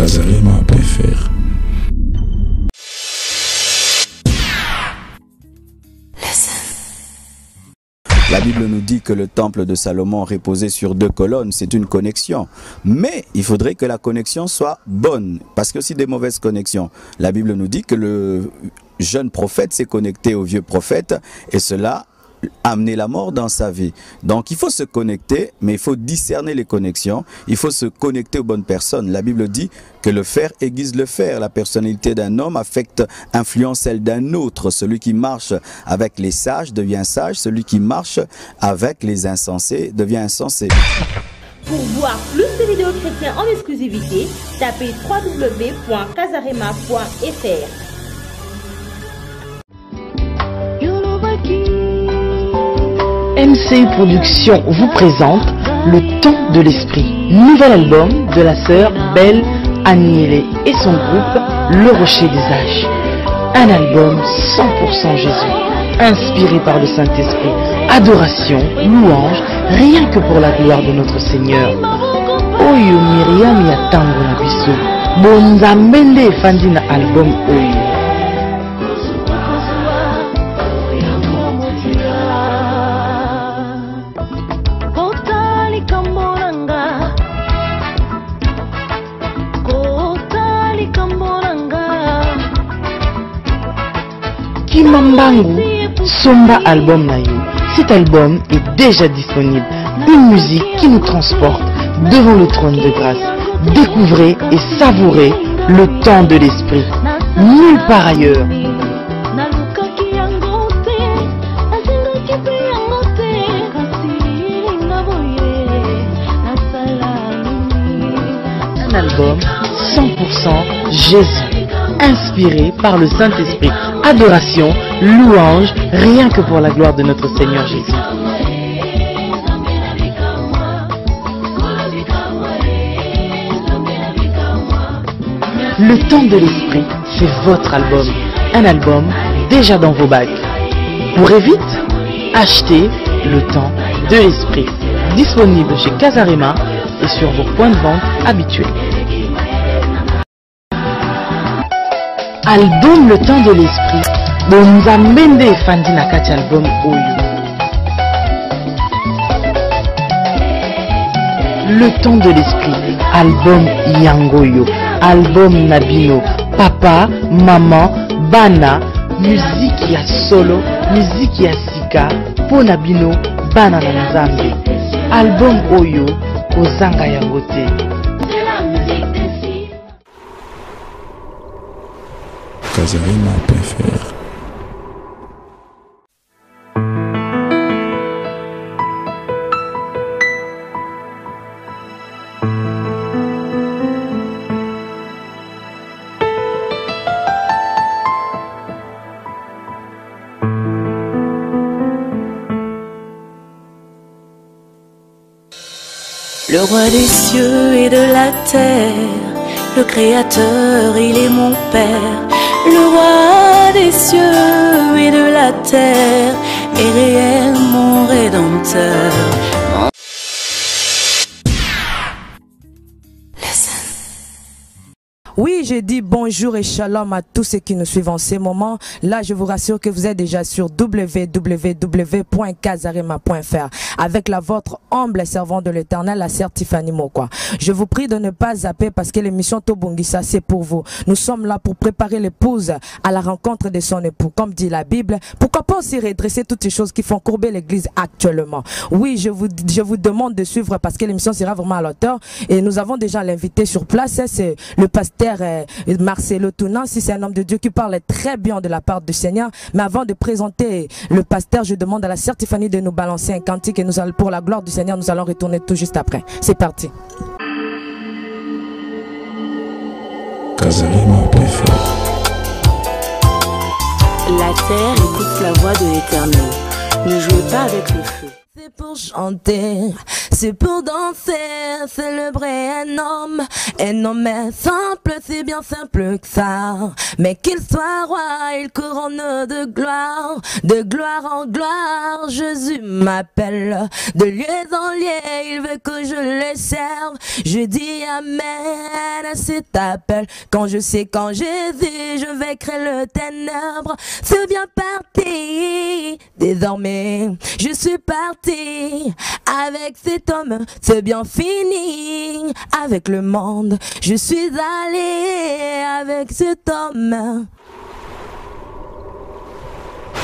Kazarima préfère. La Bible nous dit que le temple de Salomon reposait sur 2 colonnes, c'est une connexion. Mais il faudrait que la connexion soit bonne, parce que si des mauvaises connexions, la Bible nous dit que le jeune prophète s'est connecté au vieux prophète, et cela a amené la mort dans sa vie. Donc il faut se connecter, mais il faut discerner les connexions, il faut se connecter aux bonnes personnes. La Bible dit que le fer aiguise le fer. La personnalité d'un homme affecte, influence celle d'un autre. Celui qui marche avec les sages devient sage, celui qui marche avec les insensés devient insensé. Pour voir plus de vidéos chrétiennes en exclusivité, tapez www.kazarema.fr. MC Productions vous présente Le Temps de l'Esprit, nouvel album de la sœur Belle Agnelé et son groupe Le Rocher des Âges. Un album 100% Jésus, inspiré par le Saint-Esprit, adoration, louange, rien que pour la gloire de notre Seigneur. Oyo Myriam Yatango na biso, bonzambende efandi na album oyo. Kimambangu, Somba album Nayo. Cet album est déjà disponible. Une musique qui nous transporte devant le trône de grâce. Découvrez et savourez le temps de l'esprit. Nulle part ailleurs. Un album 100% Jésus, inspiré par le Saint-Esprit. Adoration, louange, rien que pour la gloire de notre Seigneur Jésus. Le temps de l'esprit, c'est votre album. Un album déjà dans vos bacs. Courez vite, achetez Le temps de l'esprit. Disponible chez Kazarima et sur vos points de vente habituels. Album Le Temps de l'Esprit, bonzambende efandi na kati album oyo. Le Temps de l'Esprit, album Yangoyo, album Nabino, papa, maman, bana, musique ya solo, musique ya sika, po Nabino, bana na nzambe. Album oyo, kozanga yango te. Kazarima préfère. Le roi des cieux et de la terre, le créateur, il est mon père. Le roi des cieux et de la terre est réel, mon rédempteur. Oui, j'ai dit bonjour et shalom à tous ceux qui nous suivent en ces moments. Là, je vous rassure que vous êtes déjà sur www.kazarema.fr avec la votre humble servante de l'Éternel, la sœur Tiffany Mokwa. Je vous prie de ne pas zapper parce que l'émission Tobongisa, c'est pour vous. Nous sommes là pour préparer l'épouse à la rencontre de son époux. Comme dit la Bible, pourquoi pas aussi redresser toutes ces choses qui font courber l'église actuellement. Oui, je vous demande de suivre parce que l'émission sera vraiment à l'auteur. Et nous avons déjà l'invité sur place, c'est le pasteur Marcelo Tounansi, c'est un homme de Dieu qui parle très bien de la part du Seigneur. Mais avant de présenter le pasteur, je demande à la sœur Tiffany de nous balancer un cantique et nous allons, pour la gloire du Seigneur, nous allons retourner tout juste après. C'est parti. Kazarima préfère. La terre écoute la voix de l'Éternel. Ne jouez pas avec le feu. C'est pour chanter, c'est pour danser, célébrer un homme est simple, c'est bien simple que ça. Mais qu'il soit roi, il couronne de gloire en gloire. Jésus m'appelle, de lieu en lieu, il veut que je le serve. Je dis amen à cet appel. Quand je sais qu'en Jésus, je vaincrai le ténèbre. C'est bien parti, désormais, je suis parti avec cet homme. C'est bien fini avec le monde. Je suis allé avec cet homme.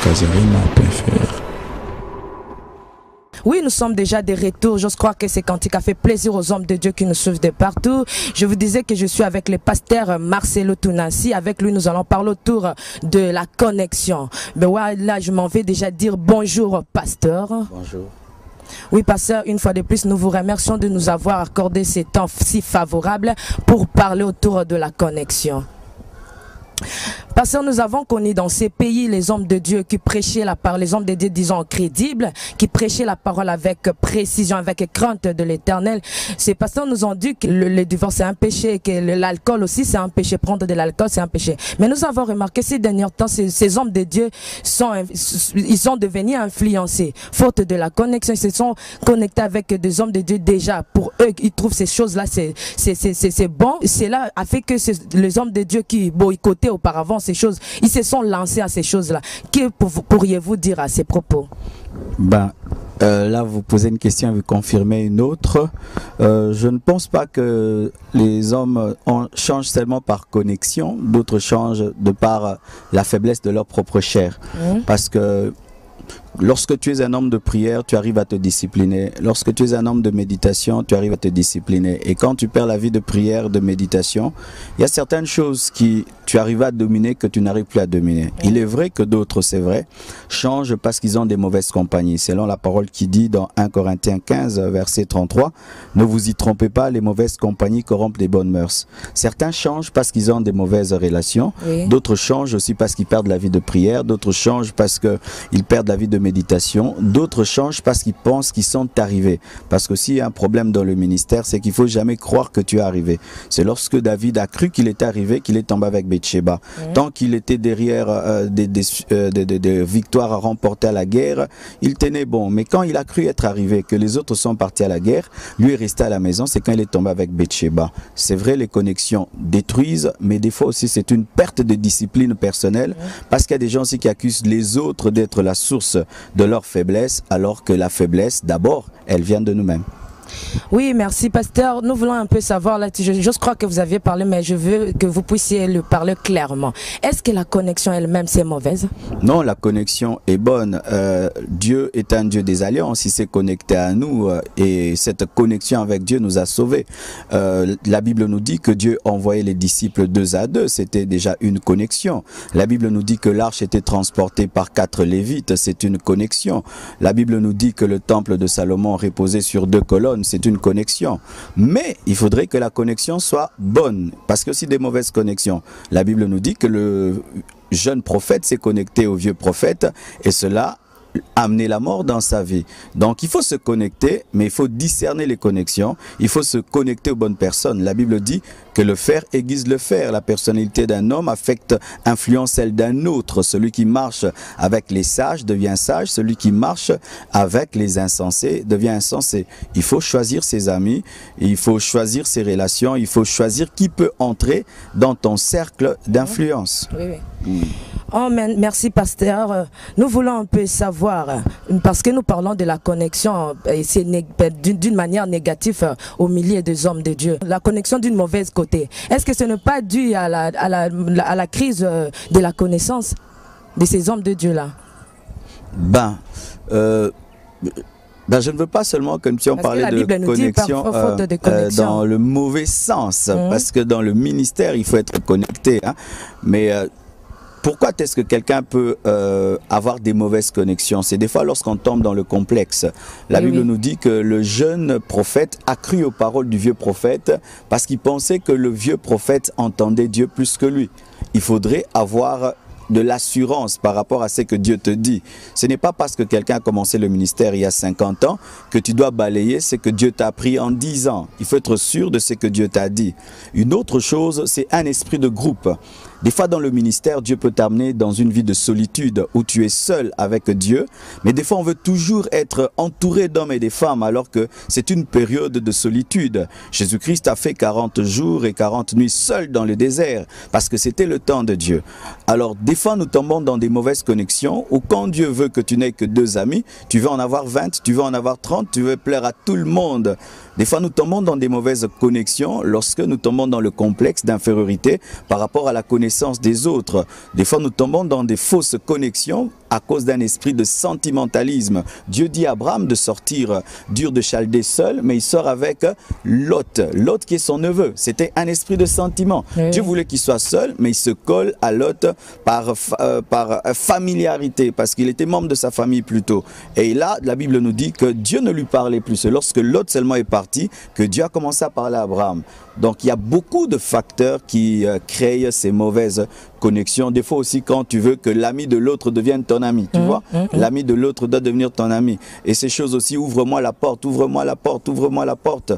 Kazarima préfère. Oui, nous sommes déjà de retour. J'ose croire que ces cantiques a fait plaisir aux hommes de Dieu qui nous suivent de partout. Je vous disais que je suis avec le pasteur Marcelo Tunasi. Avec lui, nous allons parler autour de la connexion. Mais ouais, là, je m'en vais déjà dire bonjour, pasteur. Bonjour. Oui, pasteur, une fois de plus, nous vous remercions de nous avoir accordé ces temps si favorables pour parler autour de la connexion. Parce que nous avons connu dans ces pays les hommes de Dieu qui prêchaient la parole, les hommes de Dieu disons crédibles, qui prêchaient la parole avec précision, avec crainte de l'Éternel. Ces pasteurs nous ont dit que le divorce c'est un péché, que l'alcool aussi c'est un péché, prendre de l'alcool c'est un péché. Mais nous avons remarqué ces derniers temps, ces hommes de Dieu ils sont devenus influencés, faute de la connexion, ils se sont connectés avec des hommes de Dieu déjà. Pour eux, ils trouvent ces choses-là c'est bon. Cela a fait que les hommes de Dieu qui boycottaient auparavant ces choses, ils se sont lancés à ces choses-là. Que pourriez-vous dire à ces propos? Là, vous posez une question et vous confirmez une autre. Je ne pense pas que les hommes changent seulement par connexion, d'autres changent de par la faiblesse de leur propre chair. Parce que lorsque tu es un homme de prière, tu arrives à te discipliner. Lorsque tu es un homme de méditation, tu arrives à te discipliner. Et quand tu perds la vie de prière, de méditation, il y a certaines choses qui tu arrives à dominer que tu n'arrives plus à dominer. Il est vrai que d'autres, c'est vrai, changent parce qu'ils ont des mauvaises compagnies. Selon la parole qui dit dans 1 Corinthiens 15, verset 33, « Ne vous y trompez pas, les mauvaises compagnies corrompent les bonnes mœurs. » Certains changent parce qu'ils ont des mauvaises relations. Oui. D'autres changent aussi parce qu'ils perdent la vie de prière. D'autres changent parce qu'ils perdent la vie de méditation. D'autres changent parce qu'ils pensent qu'ils sont arrivés. Parce que s'il y a un problème dans le ministère, c'est qu'il ne faut jamais croire que tu es arrivé. C'est lorsque David a cru qu'il était arrivé qu'il est tombé avec Bathsheba. Tant qu'il était derrière des victoires à remporter à la guerre, il tenait bon. Mais quand il a cru être arrivé, que les autres sont partis à la guerre, lui est resté à la maison, c'est quand il est tombé avec Bathsheba. C'est vrai, les connexions détruisent, mais des fois aussi c'est une perte de discipline personnelle, parce qu'il y a des gens aussi qui accusent les autres d'être la source de leur faiblesse, alors que la faiblesse, d'abord, elle vient de nous-mêmes. Oui, merci pasteur. Nous voulons un peu savoir, là, je crois que vous aviez parlé, mais je veux que vous puissiez le parler clairement. Est-ce que la connexion elle-même, c'est mauvaise? Non, la connexion est bonne. Dieu est un Dieu des alliances, il s'est connecté à nous et cette connexion avec Dieu nous a sauvés. La Bible nous dit que Dieu envoyait les disciples 2 à 2, c'était déjà une connexion. La Bible nous dit que l'arche était transportée par 4 lévites, c'est une connexion. La Bible nous dit que le temple de Salomon reposait sur 2 colonnes, c'est une connexion. Mais il faudrait que la connexion soit bonne, parce que si des mauvaises connexions, la Bible nous dit que le jeune prophète s'est connecté au vieux prophète et cela amener la mort dans sa vie. Donc il faut se connecter, mais il faut discerner les connexions, il faut se connecter aux bonnes personnes. La Bible dit que le fer aiguise le fer. La personnalité d'un homme affecte, influence celle d'un autre. Celui qui marche avec les sages devient sage, celui qui marche avec les insensés devient insensé. Il faut choisir ses amis, il faut choisir ses relations, il faut choisir qui peut entrer dans ton cercle d'influence. Oui, oui. Oh, merci pasteur. Nous voulons un peu savoir, parce que nous parlons de la connexion, et c'est d'une manière négative au milieu des hommes de Dieu. La connexion d'une mauvaise côté. Est-ce que ce n'est pas dû à la crise de la connaissance de ces hommes de Dieu-là? Je ne veux pas seulement que nous puissions parler de connexion, dans le mauvais sens, parce que dans le ministère, il faut être connecté. Hein, mais pourquoi est-ce que quelqu'un peut avoir des mauvaises connexions? C'est des fois lorsqu'on tombe dans le complexe. La Bible nous dit que le jeune prophète a cru aux paroles du vieux prophète parce qu'il pensait que le vieux prophète entendait Dieu plus que lui. Il faudrait avoir de l'assurance par rapport à ce que Dieu te dit. Ce n'est pas parce que quelqu'un a commencé le ministère il y a 50 ans que tu dois balayer ce que Dieu t'a appris en 10 ans. Il faut être sûr de ce que Dieu t'a dit. Une autre chose, c'est un esprit de groupe. Des fois dans le ministère, Dieu peut t'amener dans une vie de solitude où tu es seul avec Dieu. Mais des fois, on veut toujours être entouré d'hommes et de femmes alors que c'est une période de solitude. Jésus-Christ a fait 40 jours et 40 nuits seul dans le désert parce que c'était le temps de Dieu. Alors des fois, nous tombons dans des mauvaises connexions où quand Dieu veut que tu n'aies que 2 amis, tu veux en avoir 20, tu veux en avoir 30, tu veux plaire à tout le monde. Des fois, nous tombons dans des mauvaises connexions lorsque nous tombons dans le complexe d'infériorité par rapport à la connaissance des autres. Des fois, nous tombons dans des fausses connexions à cause d'un esprit de sentimentalisme. Dieu dit à Abraham de sortir d'Ur de Chaldée seul, mais il sort avec Lot. Lot qui est son neveu. C'était un esprit de sentiment. Oui. Dieu voulait qu'il soit seul, mais il se colle à Lot par familiarité, parce qu'il était membre de sa famille plutôt. Et là, la Bible nous dit que Dieu ne lui parlait plus. C'est lorsque Lot seulement est parti que Dieu a commencé à parler à Abraham. Donc il y a beaucoup de facteurs qui créent ces mauvaises connexions. Des fois aussi quand tu veux que l'ami de l'autre devienne ton ami, tu vois, l'ami de l'autre doit devenir ton ami. Et ces choses aussi, ouvre-moi la porte, ouvre-moi la porte, ouvre-moi la porte.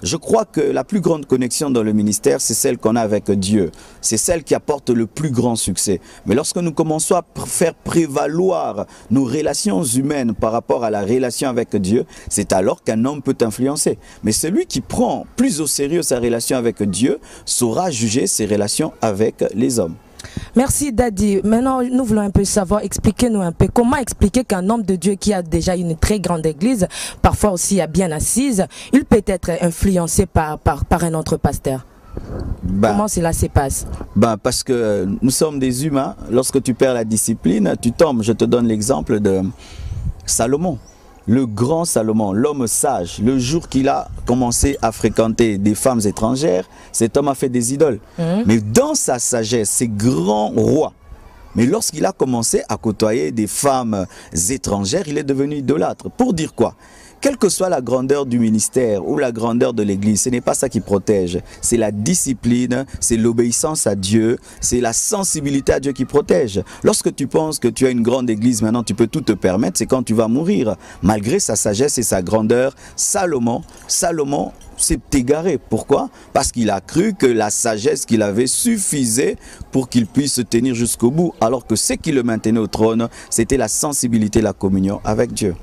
Je crois que la plus grande connexion dans le ministère, c'est celle qu'on a avec Dieu. C'est celle qui apporte le plus grand succès. Mais lorsque nous commençons à faire prévaloir nos relations humaines par rapport à la relation avec Dieu, c'est alors qu'un homme peut influencer. Mais celui qui prend plus au sérieux sa relation avec Dieu saura juger ses relations avec les hommes. Merci Daddy. Maintenant, nous voulons un peu savoir, expliquez-nous un peu, comment expliquer qu'un homme de Dieu qui a déjà une très grande église, parfois aussi bien assise, il peut être influencé par un autre pasteur. Comment cela se passe? Parce que nous sommes des humains. Lorsque tu perds la discipline, tu tombes. Je te donne l'exemple de Salomon. Le grand Salomon, l'homme sage, le jour qu'il a commencé à fréquenter des femmes étrangères, cet homme a fait des idoles. Mais dans sa sagesse, c'est grand roi. Mais lorsqu'il a commencé à côtoyer des femmes étrangères, il est devenu idolâtre. Pour dire quoi? Quelle que soit la grandeur du ministère ou la grandeur de l'église, ce n'est pas ça qui protège. C'est la discipline, c'est l'obéissance à Dieu, c'est la sensibilité à Dieu qui protège. Lorsque tu penses que tu as une grande église, maintenant tu peux tout te permettre, c'est quand tu vas mourir. Malgré sa sagesse et sa grandeur, Salomon s'est égaré. Pourquoi? Parce qu'il a cru que la sagesse qu'il avait suffisait pour qu'il puisse se tenir jusqu'au bout, alors que ce qui le maintenait au trône, c'était la sensibilité, la communion avec Dieu.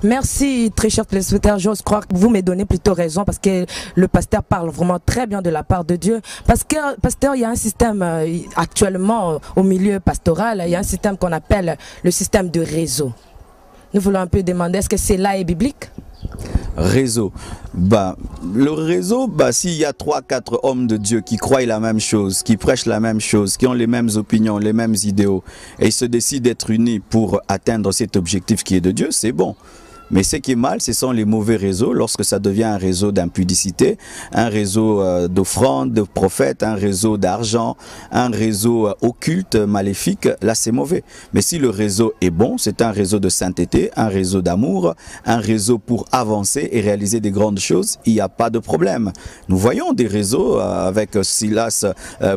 Merci très cher téléspectateur, j'ose croire que vous me donnez plutôt raison parce que le pasteur parle vraiment très bien de la part de Dieu. Parce que pasteur, il y a un système actuellement au milieu pastoral, il y a un système qu'on appelle le système de réseau. Nous voulons un peu demander, est-ce que cela est biblique? Réseau. Le réseau, s'il y a 3-4 hommes de Dieu qui croient la même chose, qui prêchent la même chose, qui ont les mêmes opinions, les mêmes idéaux, et ils se décident d'être unis pour atteindre cet objectif qui est de Dieu, c'est bon. Mais ce qui est mal, ce sont les mauvais réseaux, lorsque ça devient un réseau d'impudicité, un réseau d'offrandes, de prophètes, un réseau d'argent, un réseau occulte, maléfique, là c'est mauvais. Mais si le réseau est bon, c'est un réseau de sainteté, un réseau d'amour, un réseau pour avancer et réaliser des grandes choses, il n'y a pas de problème. Nous voyons des réseaux avec Silas,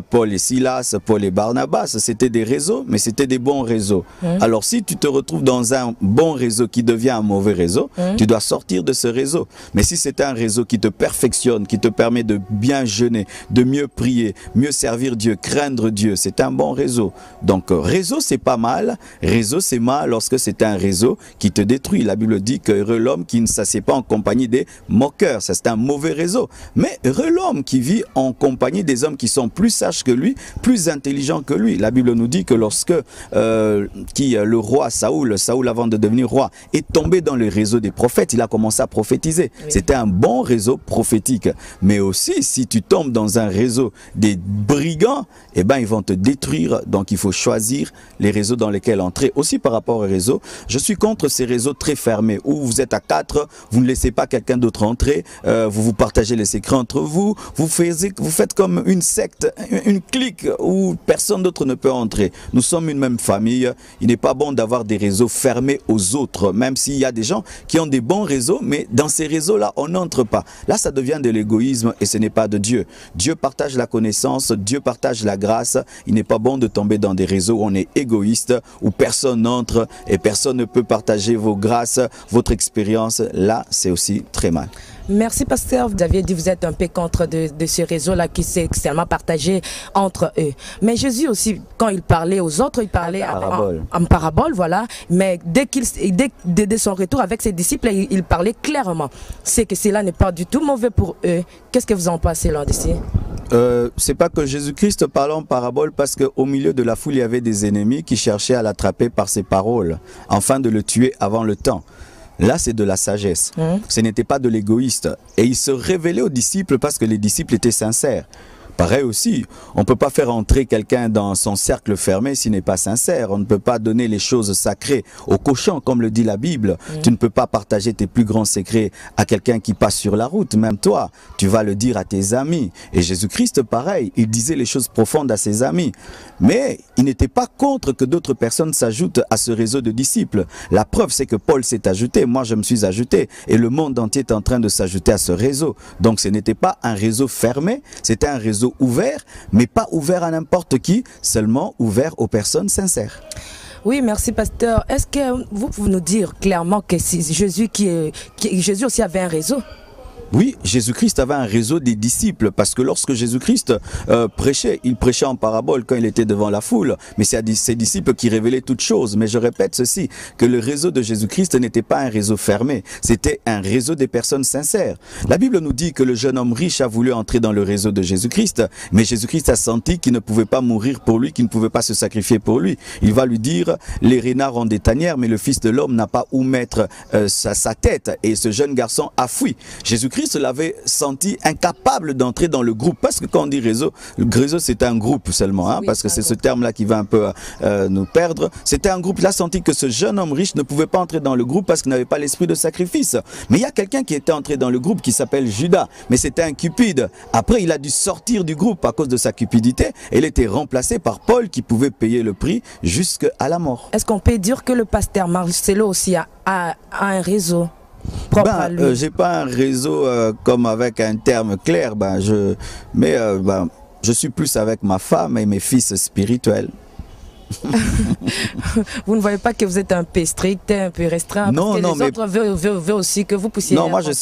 Paul et Silas, Paul et Barnabas, c'était des réseaux, mais c'était des bons réseaux. Alors si tu te retrouves dans un bon réseau qui devient un mauvais réseau, tu dois sortir de ce réseau. Mais si c'est un réseau qui te perfectionne, qui te permet de bien jeûner, de mieux prier, mieux servir Dieu, craindre Dieu, c'est un bon réseau. Donc réseau c'est pas mal, réseau c'est mal lorsque c'est un réseau qui te détruit. La Bible dit que heureux l'homme qui ne s'assied pas en compagnie des moqueurs, ça c'est un mauvais réseau. Mais heureux l'homme qui vit en compagnie des hommes qui sont plus sages que lui, plus intelligents que lui. La Bible nous dit que lorsque le roi Saoul avant de devenir roi, est tombé dans le réseau des prophètes, il a commencé à prophétiser. Oui. C'était un bon réseau prophétique. Mais aussi, si tu tombes dans un réseau des brigands, eh ben, ils vont te détruire. Donc, il faut choisir les réseaux dans lesquels entrer. Aussi, par rapport au réseau, je suis contre ces réseaux très fermés où vous êtes à 4, vous ne laissez pas quelqu'un d'autre entrer, vous vous partagez les secrets entre vous, vous faites comme une secte, une clique où personne d'autre ne peut entrer. Nous sommes une même famille. Il n'est pas bon d'avoir des réseaux fermés aux autres, même s'il y a des gens gens qui ont des bons réseaux, mais dans ces réseaux-là, on n'entre pas. Là, ça devient de l'égoïsme et ce n'est pas de Dieu. Dieu partage la connaissance, Dieu partage la grâce. Il n'est pas bon de tomber dans des réseaux où on est égoïste, où personne n'entre et personne ne peut partager vos grâces, votre expérience. Là, c'est aussi très mal. Merci pasteur, vous aviez dit que vous êtes un peu contre de ce réseau-là qui s'est extrêmement partagé entre eux. Mais Jésus aussi, quand il parlait aux autres, il parlait en parabole, voilà. Mais dès de son retour avec ses disciples, il parlait clairement. C'est que cela n'est pas du tout mauvais pour eux. Qu'est-ce que vous en pensez là d'ici? C'est pas que Jésus-Christ parlait en parabole parce qu'au milieu de la foule, il y avait des ennemis qui cherchaient à l'attraper par ses paroles, afin de le tuer avant le temps. Là, c'est de la sagesse. Ce n'était pas de l'égoïste. Et il se révélait aux disciples parce que les disciples étaient sincères. Pareil aussi, on ne peut pas faire entrer quelqu'un dans son cercle fermé s'il n'est pas sincère. On ne peut pas donner les choses sacrées aux cochons, comme le dit la Bible. Tu ne peux pas partager tes plus grands secrets à quelqu'un qui passe sur la route. Même toi, tu vas le dire à tes amis. Et Jésus-Christ, pareil, il disait les choses profondes à ses amis. Mais il n'était pas contre que d'autres personnes s'ajoutent à ce réseau de disciples. La preuve, c'est que Paul s'est ajouté, moi je me suis ajouté. Et le monde entier est en train de s'ajouter à ce réseau. Donc ce n'était pas un réseau fermé, c'était un réseau ouvert, mais pas ouvert à n'importe qui, seulement ouvert aux personnes sincères. Oui, merci pasteur. Est-ce que vous pouvez nous dire clairement que Jésus aussi avait un réseau? Oui, Jésus-Christ avait un réseau des disciples parce que lorsque Jésus-Christ prêchait, il prêchait en parabole quand il était devant la foule, mais c'est à ses disciples qui révélaient toutes choses. Mais je répète ceci, que le réseau de Jésus-Christ n'était pas un réseau fermé, c'était un réseau des personnes sincères. La Bible nous dit que le jeune homme riche a voulu entrer dans le réseau de Jésus-Christ, mais Jésus-Christ a senti qu'il ne pouvait pas mourir pour lui, qu'il ne pouvait pas se sacrifier pour lui. Il va lui dire, les renards ont des tanières, mais le Fils de l'homme n'a pas où mettre sa tête. Et ce jeune garçon a fui. Jésus-Christ l'avait senti incapable d'entrer dans le groupe, parce que quand on dit réseau, le réseau c'est un groupe seulement, hein, oui, parce que c'est ce terme-là qui va un peu nous perdre. C'était un groupe, il a senti que ce jeune homme riche ne pouvait pas entrer dans le groupe parce qu'il n'avait pas l'esprit de sacrifice. Mais il y a quelqu'un qui était entré dans le groupe qui s'appelle Judas, mais c'était un cupide. Après, il a dû sortir du groupe à cause de sa cupidité et il était remplacé par Paul qui pouvait payer le prix jusqu'à la mort. Est-ce qu'on peut dire que le pasteur Marcelo aussi a un réseau? J'ai pas un réseau comme avec un terme clair, je suis plus avec ma femme et mes fils spirituels. Vous ne voyez pas que vous êtes un peu strict, un peu restreint? Non, parce que non, les autres veulent aussi que vous puissiez... Non, moi je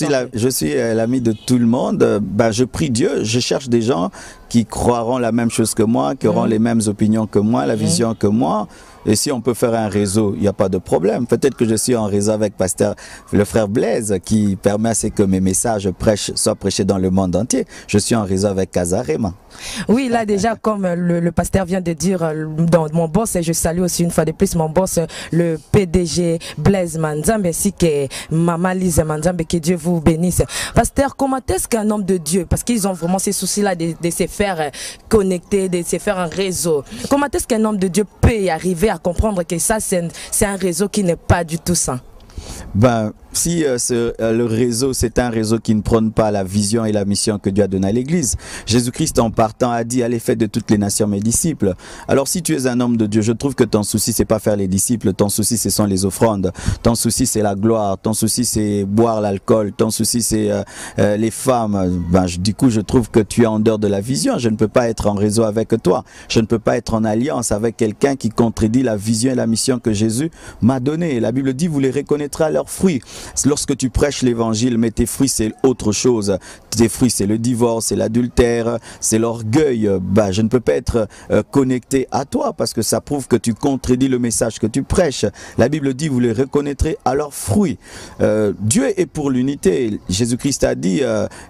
suis l'ami de tout le monde. Je prie Dieu, je cherche des gens qui croiront la même chose que moi, qui auront les mêmes opinions que moi, la vision que moi. Et si on peut faire un réseau, il n'y a pas de problème. Peut-être que je suis en réseau avec le frère Blaise qui permet à ce que mes messages soient prêchés dans le monde entier. Je suis en réseau avec Kazarema. Oui, là déjà, comme le pasteur vient de dire, dans mon boss, et je salue aussi une fois de plus mon boss, le PDG Blaise Manzambe, ainsi que Maman Lise Manzambe, que Dieu vous bénisse. Pasteur, comment est-ce qu'un homme de Dieu, parce qu'ils ont vraiment ces soucis-là de se faire connecter, de se faire un réseau, comment est-ce qu'un homme de Dieu peut y arriver à comprendre que ça, c'est un réseau qui n'est pas du tout sain? Si le réseau, c'est un réseau qui ne prône pas la vision et la mission que Dieu a donnée à l'Église. Jésus-Christ, en partant, a dit « Allez, faites de toutes les nations mes disciples ». Alors, si tu es un homme de Dieu, je trouve que ton souci, c'est pas faire les disciples. Ton souci, ce sont les offrandes. Ton souci, c'est la gloire. Ton souci, c'est boire l'alcool. Ton souci, c'est les femmes. Du coup, je trouve que tu es en dehors de la vision. Je ne peux pas être en réseau avec toi. Je ne peux pas être en alliance avec quelqu'un qui contredit la vision et la mission que Jésus m'a donnée. La Bible dit « Vous les reconnaîtrez à leurs fruits ». Lorsque tu prêches l'évangile, mais tes fruits c'est autre chose. Tes fruits c'est le divorce, c'est l'adultère, c'est l'orgueil. Je ne peux pas être connecté à toi parce que ça prouve que tu contredis le message que tu prêches. La Bible dit vous les reconnaîtrez à leurs fruits. Dieu est pour l'unité. Jésus-Christ a dit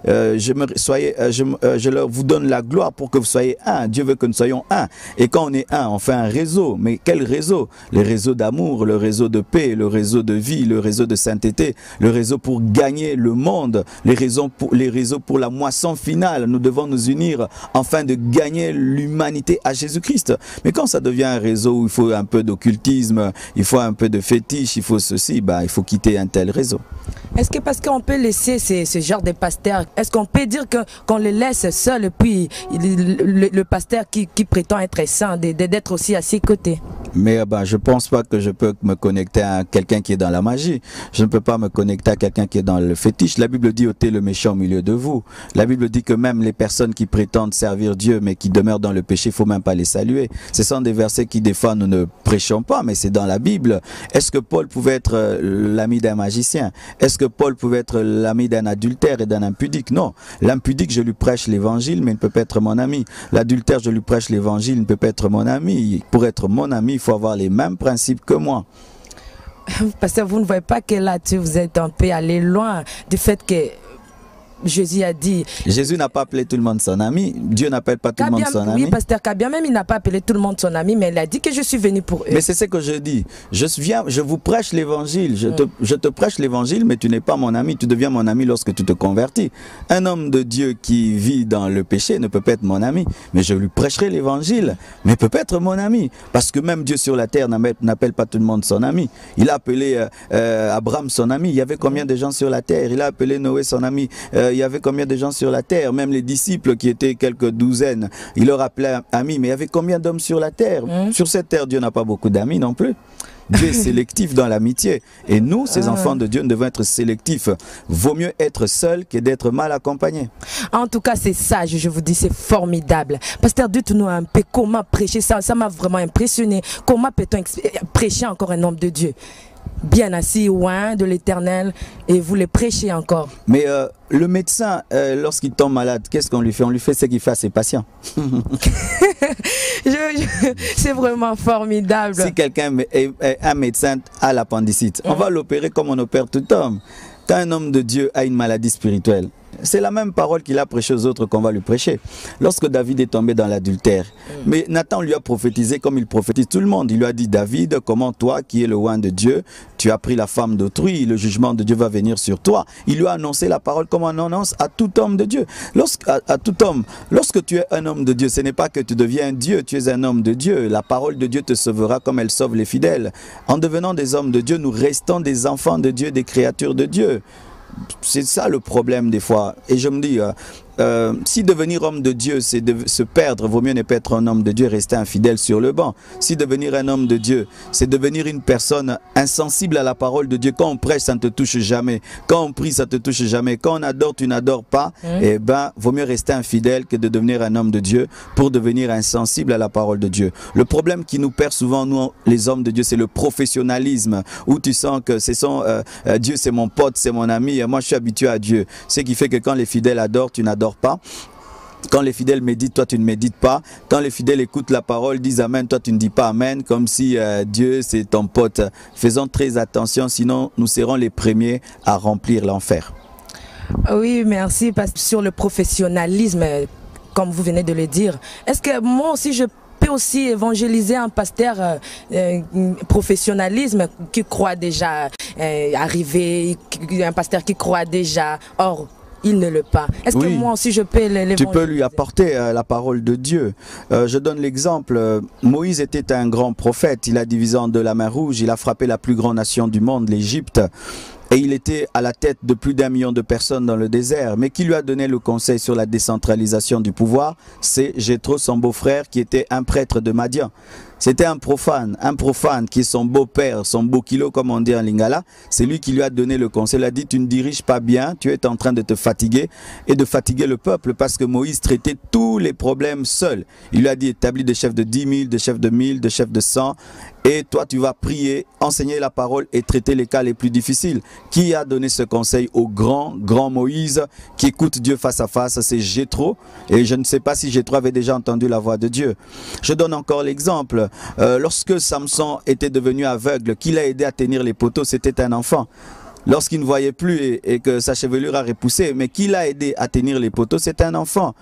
je vous donne la gloire pour que vous soyez un. Dieu veut que nous soyons un. Et quand on est un, on fait un réseau. Mais quel réseau? Le réseau d'amour, le réseau de paix, le réseau de vie, le réseau de sainteté, le réseau pour gagner le monde, les réseaux pour la moisson finale. Nous devons nous unir afin de gagner l'humanité à Jésus-Christ. Mais quand ça devient un réseau où il faut un peu d'occultisme, il faut un peu de fétiche, il faut ceci, il faut quitter un tel réseau. Est-ce que parce qu'on peut laisser ce genre de pasteurs, est-ce qu'on peut dire qu'on les laisse seuls et puis le pasteur qui prétend être saint, d'être aussi à ses côtés? Mais je ne pense pas que je peux me connecter à quelqu'un qui est dans la magie. Je ne peux pas me connecter à quelqu'un qui est dans le fétiche. La Bible dit ôtez le méchant au milieu de vous. La Bible dit que même les personnes qui prétendent servir Dieu mais qui demeurent dans le péché, il ne faut même pas les saluer. Ce sont des versets qui des fois nous ne prêchons pas, mais c'est dans la Bible. Est-ce que Paul pouvait être l'ami d'un magicien? Est-ce que Paul pouvait être l'ami d'un adultère et d'un impudique? Non. L'impudique, je lui prêche l'évangile, mais il ne peut pas être mon ami. L'adultère, je lui prêche l'évangile, il ne peut pas être mon ami. Pour être mon ami, il faut avoir les mêmes principes que moi. Parce que vous ne voyez pas que là, vous êtes un peu allé loin du fait que Jésus a dit... Jésus n'a pas appelé tout le monde son ami. Dieu n'appelle pas tout le monde son ami. Oui, pasteur Kabia, même il n'a pas appelé tout le monde son ami, mais il a dit que je suis venu pour eux. Mais c'est ce que je dis. Je vous prêche l'évangile. Je te prêche l'évangile, mais tu n'es pas mon ami. Tu deviens mon ami lorsque tu te convertis. Un homme de Dieu qui vit dans le péché ne peut pas être mon ami. Mais je lui prêcherai l'évangile, mais ne peut pas être mon ami. Parce que même Dieu sur la terre n'appelle pas tout le monde son ami. Il a appelé Abraham son ami. Il y avait combien de gens sur la terre? Il a appelé Noé son ami. Il y avait combien de gens sur la terre? Même les disciples qui étaient quelques douzaines, il leur appelait amis. Mais il y avait combien d'hommes sur la terre? Sur cette terre, Dieu n'a pas beaucoup d'amis non plus. Dieu est sélectif dans l'amitié. Et nous, ces enfants de Dieu, nous devons être sélectifs. Vaut mieux être seul que d'être mal accompagné. En tout cas, c'est sage, je vous dis, c'est formidable. Pasteur, dites-nous un peu comment prêcher ça. Ça m'a vraiment impressionné. Comment peut-on prêcher encore un homme de Dieu? Bien assis, loin de l'Éternel, et vous les prêchez encore. Mais le médecin, lorsqu'il tombe malade, qu'est-ce qu'on lui fait? On lui fait ce qu'il fait à ses patients. C'est vraiment formidable. Si quelqu'un, un médecin a l'appendicite, on va l'opérer comme on opère tout homme. Quand un homme de Dieu a une maladie spirituelle, c'est la même parole qu'il a prêchée aux autres qu'on va lui prêcher. Lorsque David est tombé dans l'adultère, mais Nathan lui a prophétisé comme il prophétise tout le monde. Il lui a dit, David, comment toi qui es le roi de Dieu, tu as pris la femme d'autrui, le jugement de Dieu va venir sur toi. Il lui a annoncé la parole comme on annonce à tout homme de Dieu. À tout homme, lorsque tu es un homme de Dieu, ce n'est pas que tu deviens un Dieu, tu es un homme de Dieu. La parole de Dieu te sauvera comme elle sauve les fidèles. En devenant des hommes de Dieu, nous restons des enfants de Dieu, des créatures de Dieu. C'est ça le problème des fois. Et je me dis, si devenir homme de Dieu, c'est de se perdre, vaut mieux ne pas être un homme de Dieu et rester infidèle sur le banc. Si devenir un homme de Dieu, c'est devenir une personne insensible à la parole de Dieu. Quand on prêche, ça ne te touche jamais. Quand on prie, ça ne te touche jamais. Quand on adore, tu n'adores pas. Eh bien, vaut mieux rester infidèle que de devenir un homme de Dieu pour devenir insensible à la parole de Dieu. Le problème qui nous perd souvent, nous, les hommes de Dieu, c'est le professionnalisme, où tu sens que Dieu, c'est mon pote, c'est mon ami, et moi, je suis habitué à Dieu. Ce qui fait que quand les fidèles adorent, tu n'adores pas. Quand les fidèles méditent, toi tu ne médites pas. Quand les fidèles écoutent la parole, disent Amen, toi tu ne dis pas Amen, comme si Dieu c'est ton pote. Faisons très attention, sinon nous serons les premiers à remplir l'enfer. Oui, merci. Parce que sur le professionnalisme, comme vous venez de le dire, est-ce que moi aussi je peux aussi évangéliser un pasteur professionnalisme qui croit déjà arriver, un pasteur qui croit déjà, or il ne le pas. Est-ce que moi aussi je peux l'évangéliser? Tu peux lui apporter la parole de Dieu. Je donne l'exemple. Moïse était un grand prophète. Il a divisé en deux la mer Rouge. Il a frappé la plus grande nation du monde, l'Égypte. Et il était à la tête de plus d'1 million de personnes dans le désert. Mais qui lui a donné le conseil sur la décentralisation du pouvoir? C'est Jéthro, son beau-frère, qui était un prêtre de Madian. C'était un profane qui est son beau-père, son beau kilo comme on dit en lingala. C'est lui qui lui a donné le conseil. Il a dit, tu ne diriges pas bien, tu es en train de te fatiguer et de fatiguer le peuple parce que Moïse traitait tous les problèmes seul. Il lui a dit, établis des chefs de 10 000, des chefs de 1000, des chefs de 100. Et toi, tu vas prier, enseigner la parole et traiter les cas les plus difficiles. Qui a donné ce conseil au grand Moïse qui écoute Dieu face à face? C'est Jéthro. Et je ne sais pas si Jéthro avait déjà entendu la voix de Dieu. Je donne encore l'exemple. Lorsque Samson était devenu aveugle, qui l'a aidé à tenir les poteaux? C'était un enfant. Lorsqu'il ne voyait plus et que sa chevelure a repoussé, mais qui l'a aidé à tenir les poteaux? C'est un enfant.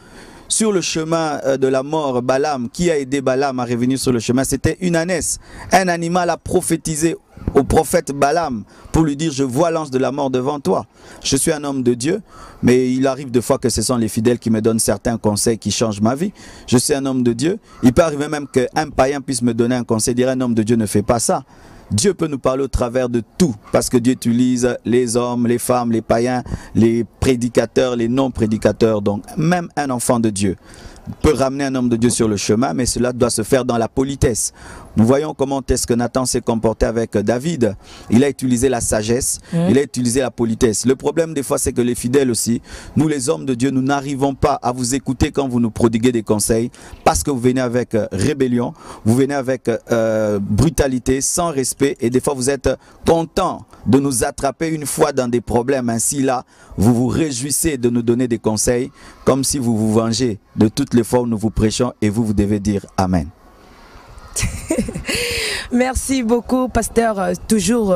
Sur le chemin de la mort, Balaam, qui a aidé Balaam à revenir sur le chemin? C'était une ânesse. Un animal a prophétisé au prophète Balaam pour lui dire, je vois l'ange de la mort devant toi. Je suis un homme de Dieu, mais il arrive des fois que ce sont les fidèles qui me donnent certains conseils qui changent ma vie. Je suis un homme de Dieu. Il peut arriver même qu'un païen puisse me donner un conseil, dire un homme de Dieu ne fait pas ça. Dieu peut nous parler au travers de tout, parce que Dieu utilise les hommes, les femmes, les païens, les prédicateurs, les non-prédicateurs. Donc même un enfant de Dieu peut ramener un homme de Dieu sur le chemin, mais cela doit se faire dans la politesse. Nous voyons comment est-ce que Nathan s'est comporté avec David. Il a utilisé la sagesse, il a utilisé la politesse. Le problème des fois, c'est que les fidèles aussi, nous les hommes de Dieu, nous n'arrivons pas à vous écouter quand vous nous prodiguez des conseils, parce que vous venez avec rébellion, vous venez avec brutalité, sans respect, et des fois vous êtes content de nous attraper une fois dans des problèmes. Ainsi là, vous vous réjouissez de nous donner des conseils, comme si vous vous vengez de toutes les fois où nous vous prêchons, et vous devez dire Amen. Merci beaucoup, pasteur. Toujours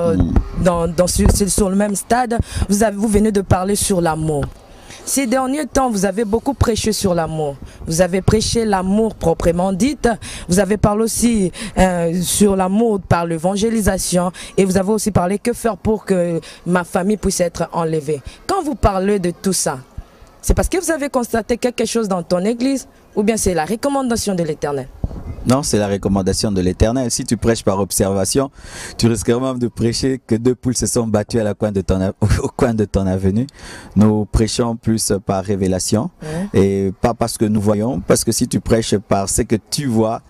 sur le même stade, vous venez de parler sur l'amour. Ces derniers temps, vous avez beaucoup prêché sur l'amour. Vous avez prêché l'amour proprement dit. Vous avez parlé aussi sur l'amour par l'évangélisation. Et vous avez aussi parlé que faire pour que ma famille puisse être enlevée. Quand vous parlez de tout ça, c'est parce que vous avez constaté quelque chose dans ton église ou bien c'est la recommandation de l'Éternel? Non, c'est la recommandation de l'Éternel. Si tu prêches par observation, tu risquerais même de prêcher que 2 poules se sont battues au coin de ton avenue. Nous prêchons plus par révélation et pas parce que nous voyons, parce que si tu prêches par ce que tu vois,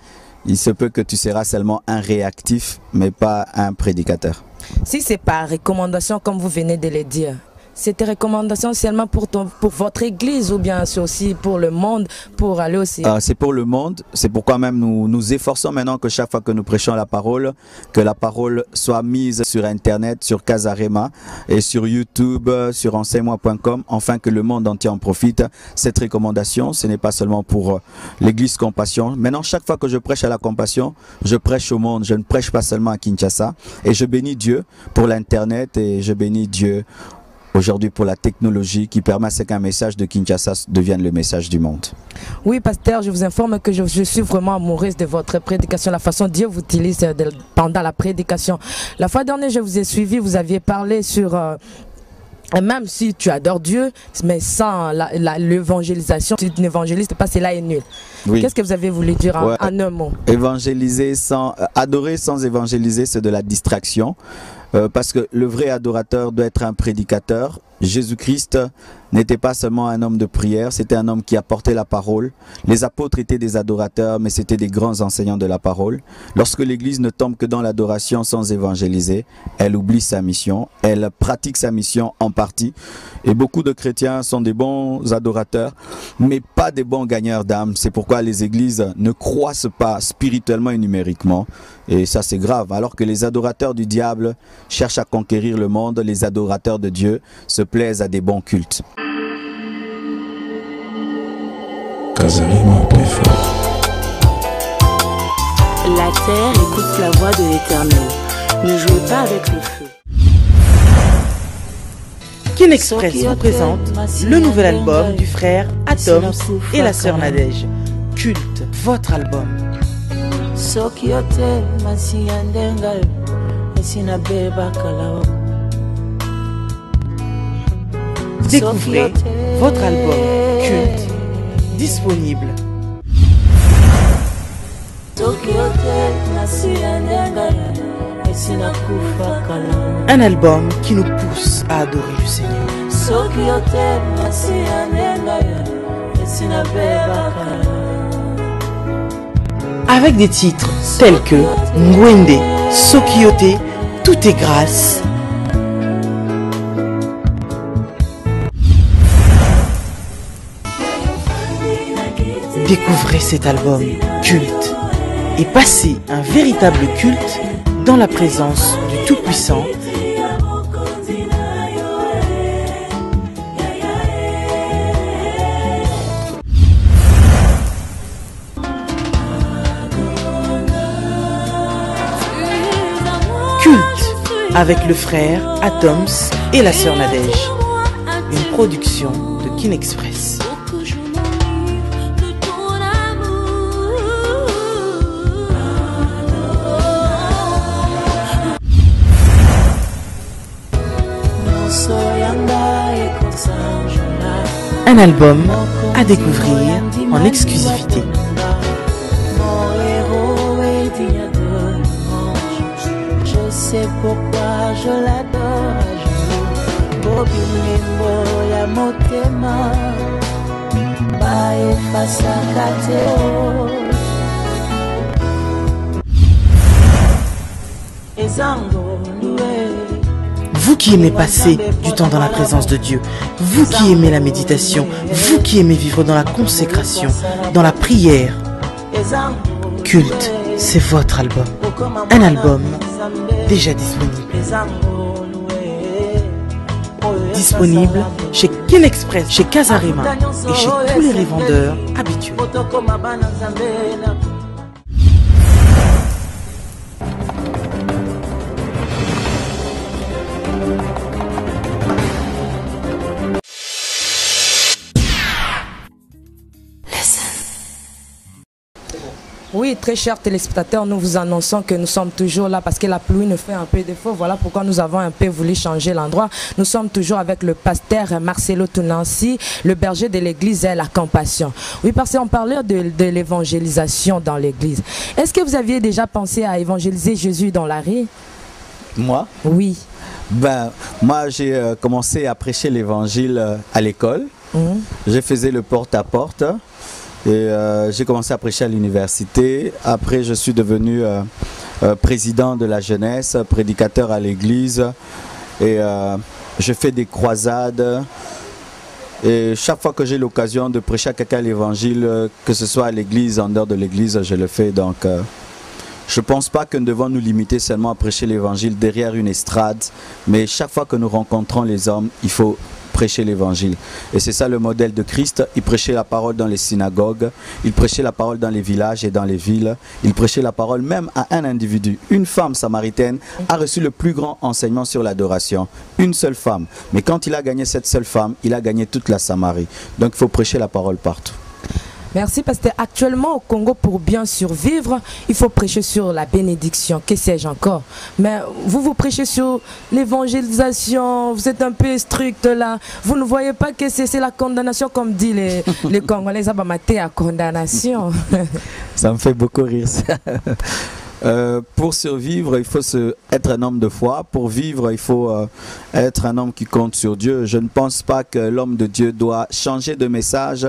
il se peut que tu seras seulement un réactif, mais pas un prédicateur. Si c'est par recommandation, comme vous venez de le dire, c'était recommandation seulement pour votre église ou bien c'est aussi pour le monde, pour aller aussi? C'est pour le monde, c'est pourquoi même nous nous efforçons maintenant que chaque fois que nous prêchons la parole, que la parole soit mise sur Internet, sur Casarema et sur YouTube, sur enseigne-moi.com, afin que le monde entier en profite. Cette recommandation, ce n'est pas seulement pour l'église Compassion. Maintenant, chaque fois que je prêche à la Compassion, je prêche au monde, je ne prêche pas seulement à Kinshasa. Et je bénis Dieu pour l'Internet et je bénis Dieu aujourd'hui pour la technologie qui permet à ce qu'un message de Kinshasa devienne le message du monde. Oui, pasteur, je vous informe que je suis vraiment amoureuse de votre prédication, la façon dont Dieu vous utilise pendant la prédication. La fois dernière, je vous ai suivi, vous aviez parlé sur... même si tu adores Dieu, mais sans l'évangélisation, tu n'évangélises pas, cela est nul. Oui. Qu'est-ce que vous avez voulu dire en un mot? Évangéliser sans... adorer sans évangéliser, c'est de la distraction. Parce que le vrai adorateur doit être un prédicateur. Jésus-Christ n'était pas seulement un homme de prière, c'était un homme qui apportait la parole. Les apôtres étaient des adorateurs, mais c'était des grands enseignants de la parole. Lorsque l'Église ne tombe que dans l'adoration sans évangéliser, elle oublie sa mission, elle pratique sa mission en partie. Et beaucoup de chrétiens sont des bons adorateurs, mais pas des bons gagneurs d'âme. C'est pourquoi les églises ne croissent pas spirituellement et numériquement. Et ça, c'est grave. Alors que les adorateurs du diable cherchent à conquérir le monde, les adorateurs de Dieu se plaisent à des bons cultes. Casarema plus fort. La terre écoute la voix de l'Éternel. Ne jouez pas avec le feu. Kin Express vous présente le nouvel album du frère Atoms et la sœur Nadège. Culte, votre album. Découvrez votre album Culte, disponible. Un album qui nous pousse à adorer le Seigneur. Avec des titres tels que Ngwende, Sokiote, Tout est grâce. Découvrez cet album culte et passez un véritable culte dans la présence du Tout-Puissant. Culte avec le frère Atoms et la sœur Nadège. Une production de Kin Express. Un album à découvrir en exclusivité. pourquoi je l'adore à genoux. Bobimembo ya motema bae fasa kateo ezango loué. Vous qui aimez passer du temps dans la présence de Dieu, vous qui aimez la méditation, vous qui aimez vivre dans la consécration, dans la prière, Culte, c'est votre album. Un album déjà disponible. Disponible chez Ken Express, chez Casarema et chez tous les revendeurs habituels. Oui, très chers téléspectateurs, nous vous annonçons que nous sommes toujours là parce que la pluie nous fait un peu défaut. Voilà pourquoi nous avons un peu voulu changer l'endroit. Nous sommes toujours avec le pasteur Marcelo Tunansi, le berger de l'église La Compassion. Oui, parce qu'on parlait de l'évangélisation dans l'église. Est-ce que vous aviez déjà pensé à évangéliser Jésus dans la rue? Moi? Oui. Ben, moi, j'ai commencé à prêcher l'évangile à l'école. J'ai fait le porte-à-porte. Et j'ai commencé à prêcher à l'université. Après, je suis devenu président de la jeunesse, prédicateur à l'église. Et je fais des croisades. Et chaque fois que j'ai l'occasion de prêcher à quelqu'un l'évangile, que ce soit à l'église, en dehors de l'église, je le fais. Donc, je ne pense pas que nous devons nous limiter seulement à prêcher l'évangile derrière une estrade. Mais chaque fois que nous rencontrons les hommes, il faut prêcher l'évangile. Et c'est ça le modèle de Christ. Il prêchait la parole dans les synagogues, il prêchait la parole dans les villages et dans les villes, il prêchait la parole même à un individu. Une femme samaritaine a reçu le plus grand enseignement sur l'adoration. Une seule femme. Mais quand il a gagné cette seule femme, il a gagné toute la Samarie. Donc il faut prêcher la parole partout. Merci, parce que actuellement au Congo, pour bien survivre, il faut prêcher sur la bénédiction, que sais-je encore. Mais vous prêchez sur l'évangélisation, vous êtes un peu strict là. Vous ne voyez pas que c'est la condamnation, comme dit les Congolais, ça va mater à condamnation. Ça me fait beaucoup rire ça. Pour survivre, il faut être un homme de foi. Pour vivre, il faut être un homme qui compte sur Dieu. Je ne pense pas que l'homme de Dieu doit changer de message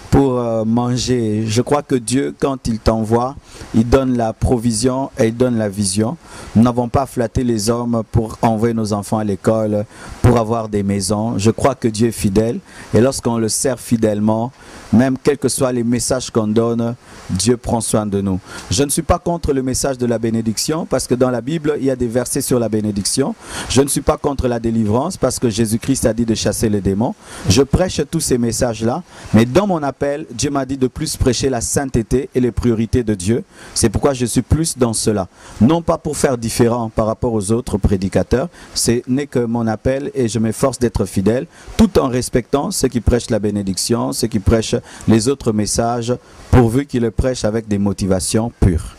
pour manger. Je crois que Dieu, quand il t'envoie, il donne la provision et il donne la vision. Nous n'avons pas flatté les hommes pour envoyer nos enfants à l'école, pour avoir des maisons. Je crois que Dieu est fidèle. Et lorsqu'on le sert fidèlement, même quels que soient les messages qu'on donne, Dieu prend soin de nous. Je ne suis pas contre le message de la bénédiction, parce que dans la Bible, il y a des versets sur la bénédiction. Je ne suis pas contre la délivrance, parce que Jésus-Christ a dit de chasser les démons. Je prêche tous ces messages-là, mais dans mon appel, Dieu m'a dit de plus prêcher la sainteté et les priorités de Dieu. C'est pourquoi je suis plus dans cela. Non pas pour faire différent par rapport aux autres prédicateurs, ce n'est que mon appel et je m'efforce d'être fidèle, tout en respectant ceux qui prêchent la bénédiction, ceux qui prêchent les autres messages, pourvu qu'ils le prêchent avec des motivations pures.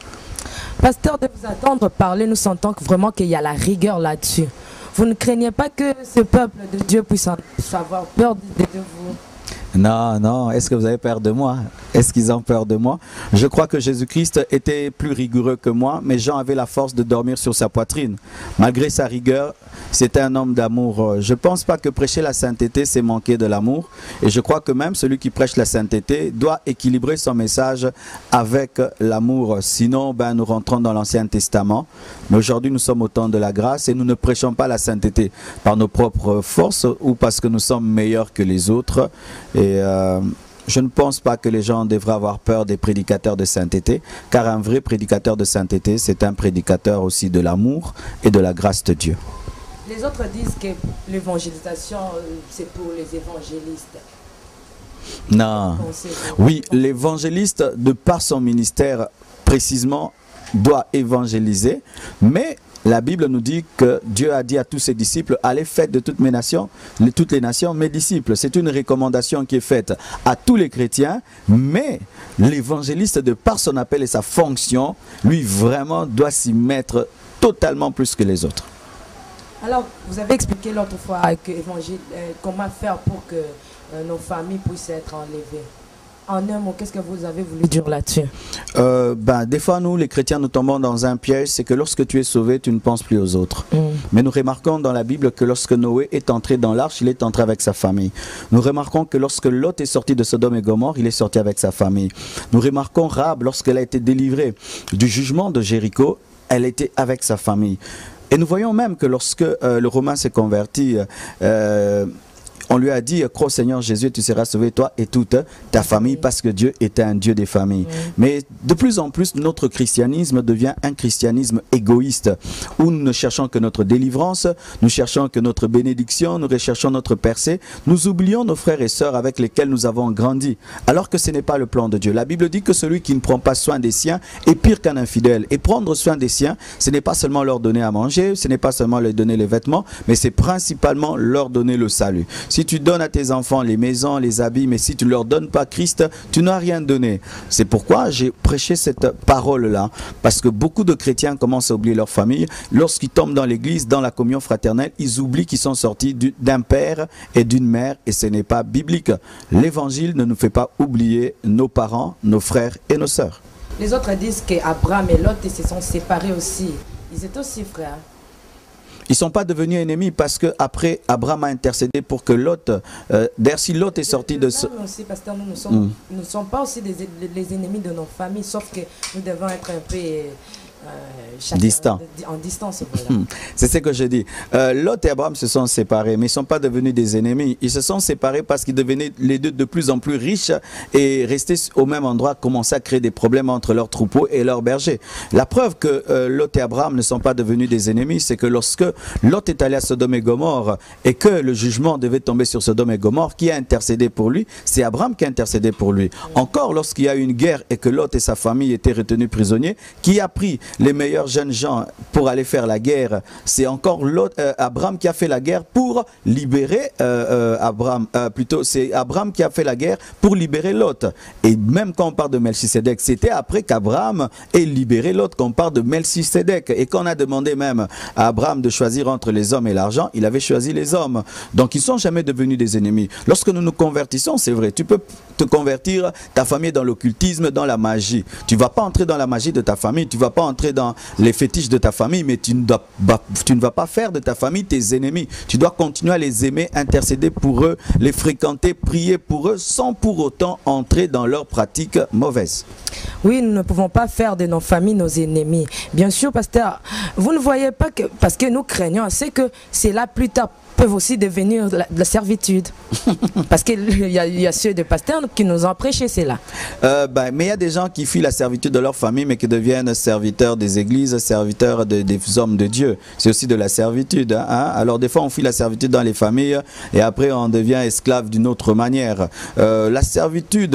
Pasteur, de vous attendre parler, nous sentons vraiment qu'il y a la rigueur là-dessus. Vous ne craignez pas que ce peuple de Dieu puisse avoir peur de vous? Non, non. Est-ce que vous avez peur de moi? Est-ce qu'ils ont peur de moi? Je crois que Jésus-Christ était plus rigoureux que moi, mais Jean avait la force de dormir sur sa poitrine. Malgré sa rigueur, c'était un homme d'amour. Je ne pense pas que prêcher la sainteté, c'est manquer de l'amour. Et je crois que même celui qui prêche la sainteté doit équilibrer son message avec l'amour. Sinon, nous rentrons dans l'Ancien Testament. Mais aujourd'hui, nous sommes au temps de la grâce et nous ne prêchons pas la sainteté par nos propres forces ou parce que nous sommes meilleurs que les autres. Et je ne pense pas que les gens devraient avoir peur des prédicateurs de sainteté, car un vrai prédicateur de sainteté, c'est un prédicateur aussi de l'amour et de la grâce de Dieu. Les autres disent que l'évangélisation, c'est pour les évangélistes. Non. Oui, l'évangéliste, de par son ministère précisément, doit évangéliser, mais la Bible nous dit que Dieu a dit à tous ses disciples, allez faites de toutes les nations mes disciples. C'est une recommandation qui est faite à tous les chrétiens, mais l'évangéliste, de par son appel et sa fonction, lui vraiment doit s'y mettre totalement plus que les autres. Alors, vous avez expliqué l'autre fois que comment faire pour que nos familles puissent être enlevées. En un mot, qu'est-ce que vous avez voulu dire là-dessus? Des fois, nous, les chrétiens, nous tombons dans un piège, c'est que lorsque tu es sauvé, tu ne penses plus aux autres. Mais nous remarquons dans la Bible que lorsque Noé est entré dans l'arche, il est entré avec sa famille. Nous remarquons que lorsque Lot est sorti de Sodome et Gomorrhe, il est sorti avec sa famille. Nous remarquons Rahab, lorsqu'elle a été délivrée du jugement de Jéricho, elle était avec sa famille. Et nous voyons même que lorsque le Romain s'est converti, on lui a dit, crois au Seigneur Jésus, tu seras sauvé, toi et toute ta famille, parce que Dieu était un Dieu des familles. Mais de plus en plus, notre christianisme devient un christianisme égoïste, où nous ne cherchons que notre délivrance, nous cherchons que notre bénédiction, nous recherchons notre percée, nous oublions nos frères et sœurs avec lesquels nous avons grandi, alors que ce n'est pas le plan de Dieu. La Bible dit que celui qui ne prend pas soin des siens est pire qu'un infidèle. Et prendre soin des siens, ce n'est pas seulement leur donner à manger, ce n'est pas seulement leur donner les vêtements, mais c'est principalement leur donner le salut. Si tu donnes à tes enfants les maisons, les habits, mais si tu ne leur donnes pas Christ, tu n'as rien donné. C'est pourquoi j'ai prêché cette parole-là, parce que beaucoup de chrétiens commencent à oublier leur famille. Lorsqu'ils tombent dans l'église, dans la communion fraternelle, ils oublient qu'ils sont sortis d'un père et d'une mère, et ce n'est pas biblique. L'évangile ne nous fait pas oublier nos parents, nos frères et nos sœurs. Les autres disent qu'Abraham et Lot se sont séparés aussi. Ils étaient aussi frères. Ils ne sont pas devenus ennemis parce qu'après, Abraham a intercédé pour que Lot, d'ailleurs si Lot est sorti de ce... Aussi, pasteur, nous ne sommes pas aussi les ennemis de nos familles, sauf que nous devons être un peu... distant. En distance, voilà. C'est ce que je dis. Lot et Abraham se sont séparés, mais ils ne sont pas devenus des ennemis. Ils se sont séparés parce qu'ils devenaient les deux de plus en plus riches et rester au même endroit commençaient à créer des problèmes entre leurs troupeaux et leurs bergers. La preuve que Lot et Abraham ne sont pas devenus des ennemis, c'est que lorsque Lot est allé à Sodome et Gomorrhe et que le jugement devait tomber sur Sodome et Gomorrhe, qui a intercédé pour lui? C'est Abraham qui a intercédé pour lui. Encore lorsqu'il y a eu une guerre et que Lot et sa famille étaient retenus prisonniers, qui a pris les meilleurs jeunes gens pour aller faire la guerre? C'est encore Abraham qui a fait la guerre pour libérer c'est Abraham qui a fait la guerre pour libérer Lot. Et même quand on parle de Melchisédek, c'était après qu'Abraham ait libéré Lot qu'on parle de Melchisédek. Et qu'on a demandé même à Abraham de choisir entre les hommes et l'argent, il avait choisi les hommes. Donc ils ne sont jamais devenus des ennemis. Lorsque nous nous convertissons, c'est vrai, tu peux te convertir, ta famille dans l'occultisme, dans la magie. Tu ne vas pas entrer dans la magie de ta famille, tu ne vas pas entrer dans les fétiches de ta famille, mais tu ne vas pas faire de ta famille tes ennemis. Tu dois continuer à les aimer, intercéder pour eux, les fréquenter, prier pour eux, sans pour autant entrer dans leurs pratiques mauvaises. Oui, nous ne pouvons pas faire de nos familles nos ennemis. Bien sûr, pasteur, vous ne voyez pas que, parce que nous craignons, c'est que c'est là plus tard peuvent aussi devenir de la servitude. Parce qu'il y a ceux de pasteurs qui nous ont prêché cela. Mais il y a des gens qui fuient la servitude de leur famille, mais qui deviennent serviteurs des églises, serviteurs des hommes de Dieu. C'est aussi de la servitude. Hein? Alors des fois, on fuit la servitude dans les familles et après, on devient esclave d'une autre manière. La servitude,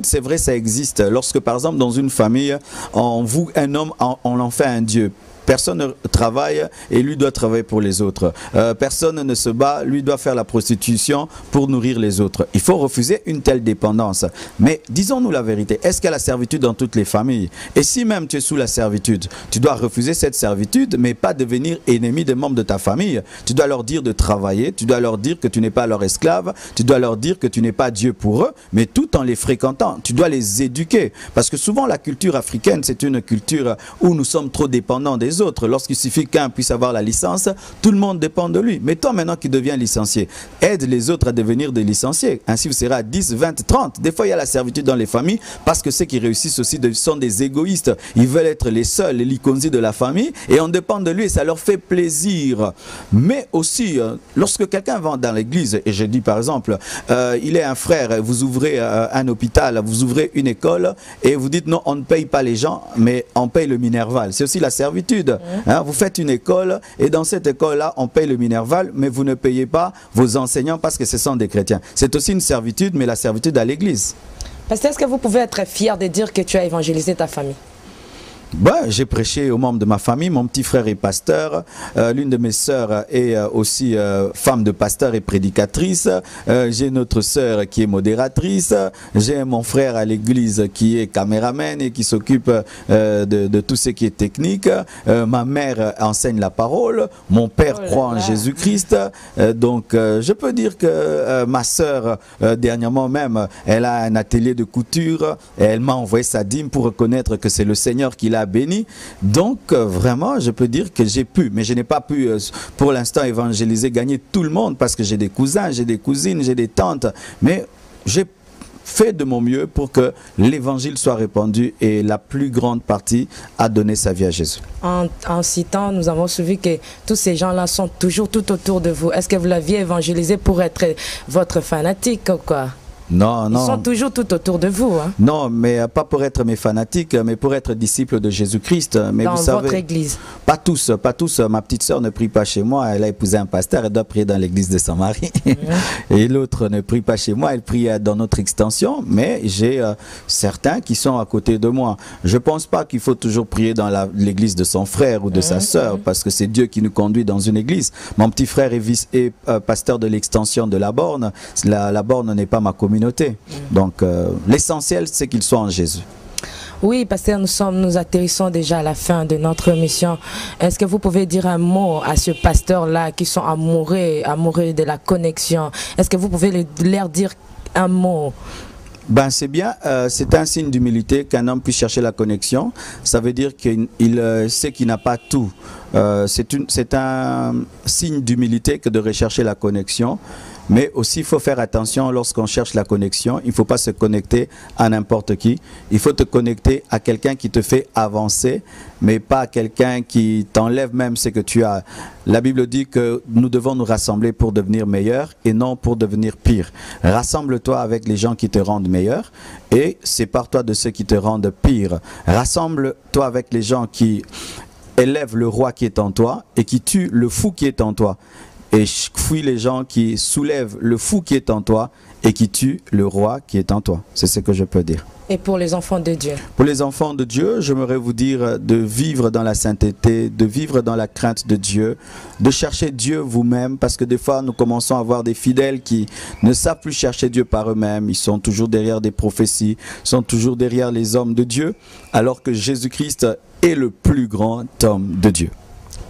c'est vrai, ça existe. Lorsque, par exemple, dans une famille, on voue un homme, on en fait un Dieu. Personne ne travaille et lui doit travailler pour les autres. Personne ne se bat, lui doit faire la prostitution pour nourrir les autres. Il faut refuser une telle dépendance. Mais disons-nous la vérité, est-ce qu'il y a la servitude dans toutes les familles? Et si même tu es sous la servitude, tu dois refuser cette servitude, mais pas devenir ennemi des membres de ta famille. Tu dois leur dire de travailler, tu dois leur dire que tu n'es pas leur esclave, tu dois leur dire que tu n'es pas Dieu pour eux, mais tout en les fréquentant. Tu dois les éduquer. Parce que souvent la culture africaine, c'est une culture où nous sommes trop dépendants des autres. Lorsqu'il suffit qu'un puisse avoir la licence, tout le monde dépend de lui. Mais toi maintenant qui deviens licencié, aide les autres à devenir des licenciés. Ainsi vous serez à 10, 20, 30. Des fois il y a la servitude dans les familles parce que ceux qui réussissent aussi sont des égoïstes. Ils veulent être les seuls, les liconzi de la famille et on dépend de lui et ça leur fait plaisir. Mais aussi, lorsque quelqu'un va dans l'église, et je dis par exemple, il est un frère, vous ouvrez un hôpital, vous ouvrez une école et vous dites non, on ne paye pas les gens, mais on paye le Minerval. C'est aussi la servitude. Hein, vous faites une école et dans cette école-là, on paye le Minerval, mais vous ne payez pas vos enseignants parce que ce sont des chrétiens. C'est aussi une servitude, mais la servitude à l'église. Pasteur, est-ce que vous pouvez être fier de dire que tu as évangélisé ta famille? J'ai prêché aux membres de ma famille. Mon petit frère est pasteur. L'une de mes sœurs est aussi femme de pasteur et prédicatrice. J'ai une autre sœur qui est modératrice. J'ai mon frère à l'église qui est caméraman et qui s'occupe de tout ce qui est technique. Ma mère enseigne la parole. Mon père croit en Jésus-Christ. Donc, je peux dire que ma sœur, dernièrement même, elle a un atelier de couture. Et elle m'a envoyé sa dîme pour reconnaître que c'est le Seigneur qui l'a béni. Donc vraiment je peux dire que j'ai pu, mais je n'ai pas pu pour l'instant évangéliser, gagner tout le monde, parce que j'ai des cousins, j'ai des cousines, j'ai des tantes, mais j'ai fait de mon mieux pour que l'évangile soit répandu et la plus grande partie a donné sa vie à Jésus. En citant, nous avons suivi que tous ces gens-là sont toujours tout autour de vous. Est-ce que vous l'aviez évangélisé pour être votre fanatique ou quoi? Non, non. Ils sont toujours tout autour de vous. Hein? Non, mais pas pour être mes fanatiques, mais pour être disciples de Jésus-Christ. Mais dans vous savez, votre église? Pas tous, pas tous. Ma petite sœur ne prie pas chez moi. Elle a épousé un pasteur, elle doit prier dans l'église de son mari. Et l'autre ne prie pas chez moi, elle prie dans notre extension. Mais j'ai certains qui sont à côté de moi. Je ne pense pas qu'il faut toujours prier dans l'église de son frère ou de sa sœur, parce que c'est Dieu qui nous conduit dans une église. Mon petit frère est pasteur de l'extension de la Borne. La Borne n'est pas ma communauté. Donc l'essentiel c'est qu'ils soient en Jésus. Oui, pasteur, nous atterrissons déjà à la fin de notre mission. Est-ce que vous pouvez dire un mot à ce pasteur-là qui sont amoureux de la connexion? Est-ce que vous pouvez leur dire un mot? Ben c'est bien, c'est un signe d'humilité qu'un homme puisse chercher la connexion. Ça veut dire qu'il sait qu'il n'a pas tout. C'est un signe d'humilité que de rechercher la connexion. Mais aussi, il faut faire attention lorsqu'on cherche la connexion. Il ne faut pas se connecter à n'importe qui. Il faut te connecter à quelqu'un qui te fait avancer, mais pas à quelqu'un qui t'enlève même ce que tu as. La Bible dit que nous devons nous rassembler pour devenir meilleurs et non pour devenir pire. Rassemble-toi avec les gens qui te rendent meilleur et sépare-toi de ceux qui te rendent pire. Rassemble-toi avec les gens qui élèvent le roi qui est en toi et qui tuent le fou qui est en toi. Et fuis les gens qui soulèvent le fou qui est en toi et qui tuent le roi qui est en toi. C'est ce que je peux dire. Et pour les enfants de Dieu? Pour les enfants de Dieu, j'aimerais vous dire de vivre dans la sainteté, de vivre dans la crainte de Dieu, de chercher Dieu vous-même, parce que des fois nous commençons à voir des fidèles qui ne savent plus chercher Dieu par eux-mêmes. Ils sont toujours derrière des prophéties, sont toujours derrière les hommes de Dieu, alors que Jésus-Christ est le plus grand homme de Dieu.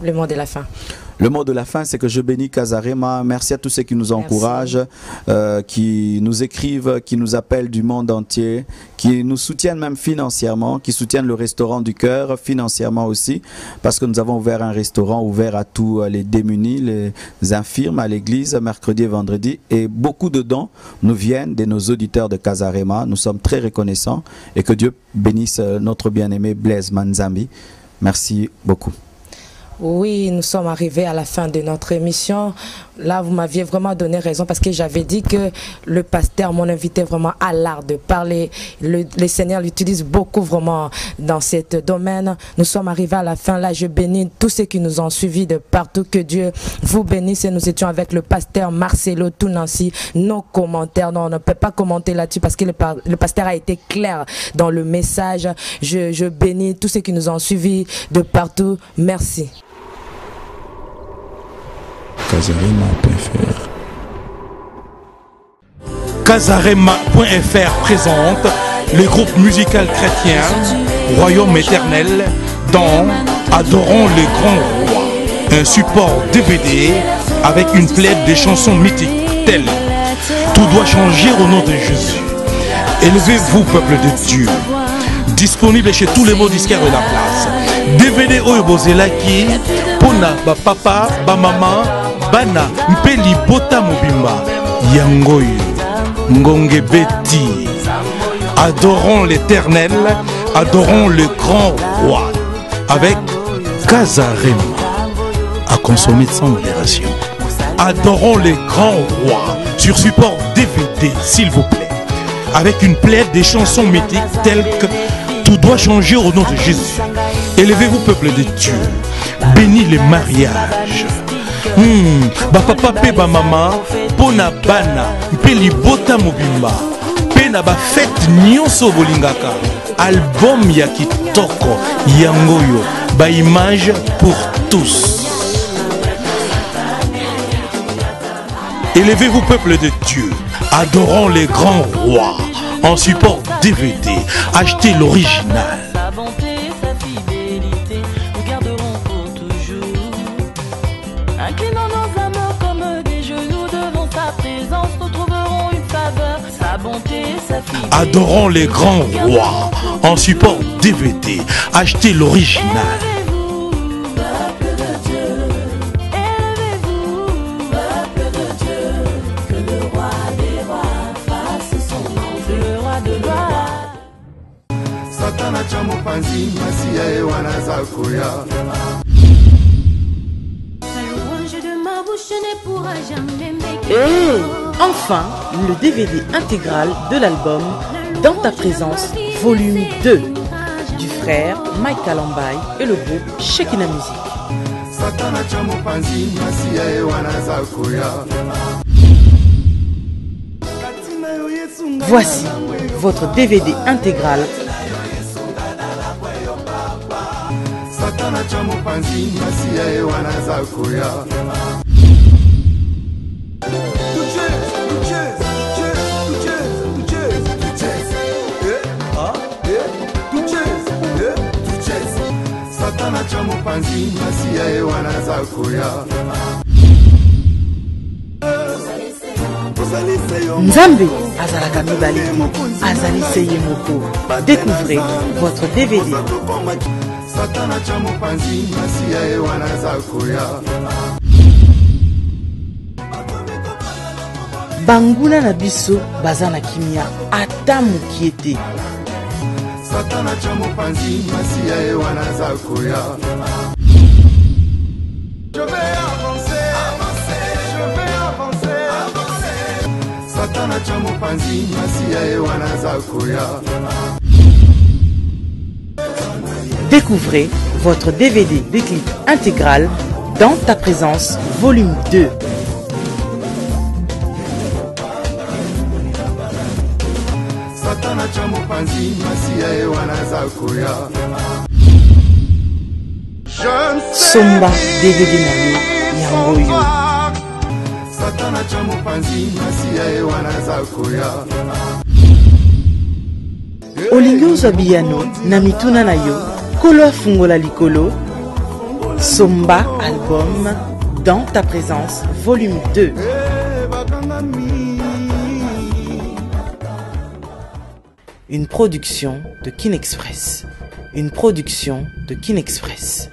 Le mot de la fin. Le mot de la fin, c'est que je bénis Casarema. Merci à tous ceux qui nous encouragent, qui nous écrivent, qui nous appellent du monde entier, qui nous soutiennent même financièrement, qui soutiennent le restaurant du cœur financièrement aussi, parce que nous avons ouvert un restaurant ouvert à tous les démunis, les infirmes, à l'église, mercredi et vendredi. Et beaucoup de dons nous viennent de nos auditeurs de Casarema. Nous sommes très reconnaissants et que Dieu bénisse notre bien-aimé Blaise Manzambi. Merci beaucoup. Oui, nous sommes arrivés à la fin de notre émission. Là, vous m'aviez vraiment donné raison parce que j'avais dit que le pasteur, mon invité vraiment à l'art de parler. Le Seigneur l'utilise beaucoup vraiment dans ce domaine. Nous sommes arrivés à la fin. Là, je bénis tous ceux qui nous ont suivis de partout. Que Dieu vous bénisse. Et nous étions avec le pasteur Marcelo Tounansi. Nos commentaires, non, on ne peut pas commenter là-dessus parce que le pasteur a été clair dans le message. Je bénis tous ceux qui nous ont suivis de partout. Merci. Casarema.fr Casarema.fr présente le groupe musical chrétien Royaume éternel dans Adorons le grand roi, un support DVD avec une plaide de chansons mythiques telles Tout doit changer au nom de Jésus, Élevez-vous peuple de Dieu, disponible chez tous les mots disquaires de la place. DVD oyo bozelaki pona ba papa ba mama bana mpeli bota mobimba yangoyo ngonge beti. Adorons l'Éternel, adorons le grand roi avec Casarema à consommer sans modération. Adorons le grand roi sur support DVD s'il vous plaît, avec une plaide des chansons mythiques telles que Tout doit changer au nom de Jésus, Élevez-vous peuple de Dieu, Bénis les mariages, Ba papa pe ba mama pona bana mpeli bota mobimba pe na ba fête nyonso bolingaka. Album ya kitoko yangoyo ba image pour tous. Élevez-vous peuple de Dieu, adorons les grands rois. En support DVD, achetez l'original. Sa bonté, sa fidélité, nous garderons pour toujours. Inclinons nos âmes comme des genoux devant sa présence, nous trouverons une faveur. Sa bonté, sa fidélité. Adorons les grands rois. En support DVD, achetez l'original. Et enfin, le DVD intégral de l'album Dans ta présence, volume 2 du frère Mike Kalambay et le groupe Shekina Music. Voici votre DVD intégral. Nzambe azalaka mibale azali seye moko. Découvrez votre DVD. Banguna na biso baza na kimia ata mokie te. Découvrez votre DVD des clips intégral Dans ta présence, volume 2. Somba DVD nayo yangoyo. Olingi ozwa biyano na mituna na yo, kolo afungola likolo. Somba album Dans ta présence, volume 2. Une production de Kin Express. Une production de Kin Express.